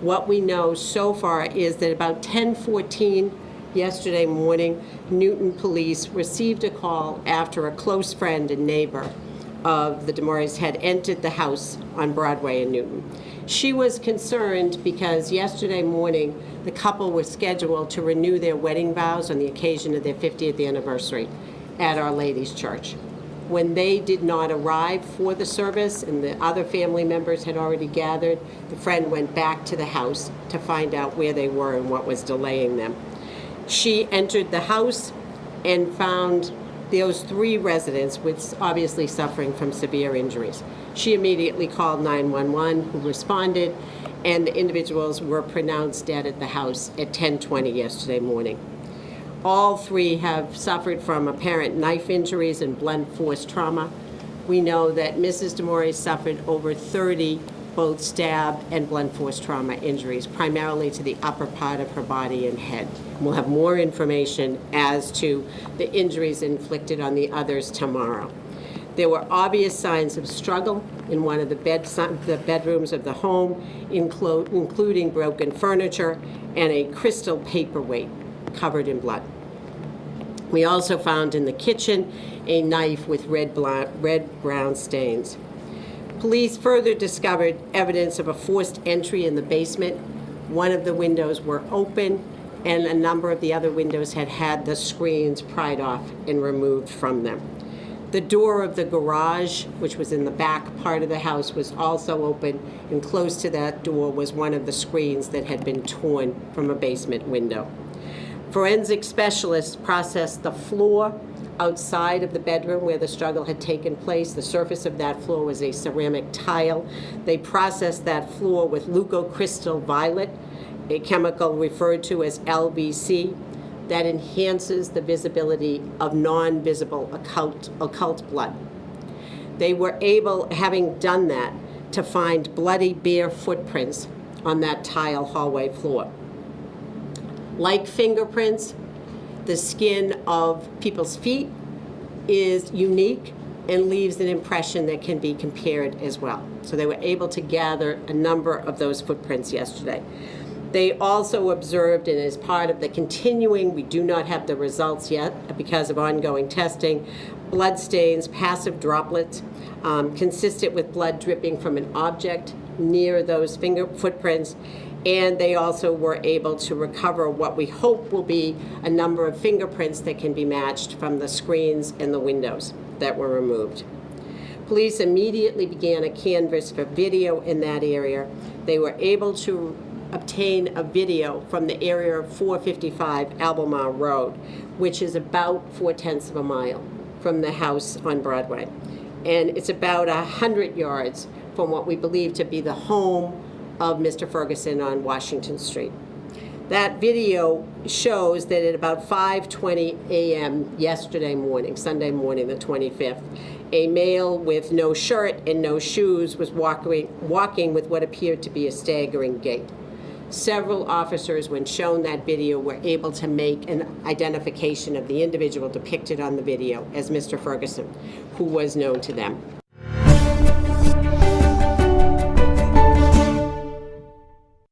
What we know so far is that about 10:14 yesterday morning, Newton police received a call after a close friend and neighbor of the DeMauri's had entered the house on Broadway in Newton. She was concerned because yesterday morning the couple was scheduled to renew their wedding vows on the occasion of their 50th anniversary at Our Lady's Church. When they did not arrive for the service and the other family members had already gathered, the friend went back to the house to find out where they were and what was delaying them. She entered the house and found those 3 residents with obviously suffering from severe injuries. She immediately called 911, who responded, and the individuals were pronounced dead at the house at 10:20 yesterday morning. All 3 have suffered from apparent knife injuries and blunt force trauma. We know that Mrs. DeMauri suffered over 30 both stab and blunt force trauma injuries, primarily to the upper part of her body and head. We'll have more information as to the injuries inflicted on the others tomorrow. There were obvious signs of struggle in one of the bedrooms of the home, including broken furniture and a crystal paperweight covered in blood. We also found in the kitchen a knife with red-brown stains. Police further discovered evidence of a forced entry in the basement. One of the windows were open, and a number of the other windows had had the screens pried off and removed from them. The door of the garage, which was in the back part of the house, was also open, and close to that door was one of the screens that had been torn from a basement window. Forensic specialists processed the floor outside of the bedroom where the struggle had taken place. The surface of that floor was a ceramic tile. They processed that floor with leucocrystal violet, a chemical referred to as LVC, that enhances the visibility of non-visible occult blood. They were able, having done that, to find bloody bare footprints on that tile hallway floor. Like fingerprints, the skin of people's feet is unique and leaves an impression that can be compared as well. So they were able to gather a number of those footprints yesterday. They also observed, and as part of the continuing, we do not have the results yet because of ongoing testing, blood stains, passive droplets, consistent with blood dripping from an object near those footprints. And they also were able to recover what we hope will be a number of fingerprints that can be matched from the screens and the windows that were removed. Police immediately began a canvass for video in that area. They were able to obtain a video from the area of 455 Albemarle Road, which is about 4/10 of a mile from the house on Broadway. And it's about 100 yards from what we believe to be the home of Mr. Ferguson on Washington Street. That video shows that at about 5:20 a.m. yesterday morning, Sunday morning, the 25th, a male with no shirt and no shoes was walking with what appeared to be a staggering gait. Several officers, when shown that video, were able to make an identification of the individual depicted on the video as Mr. Ferguson, who was known to them.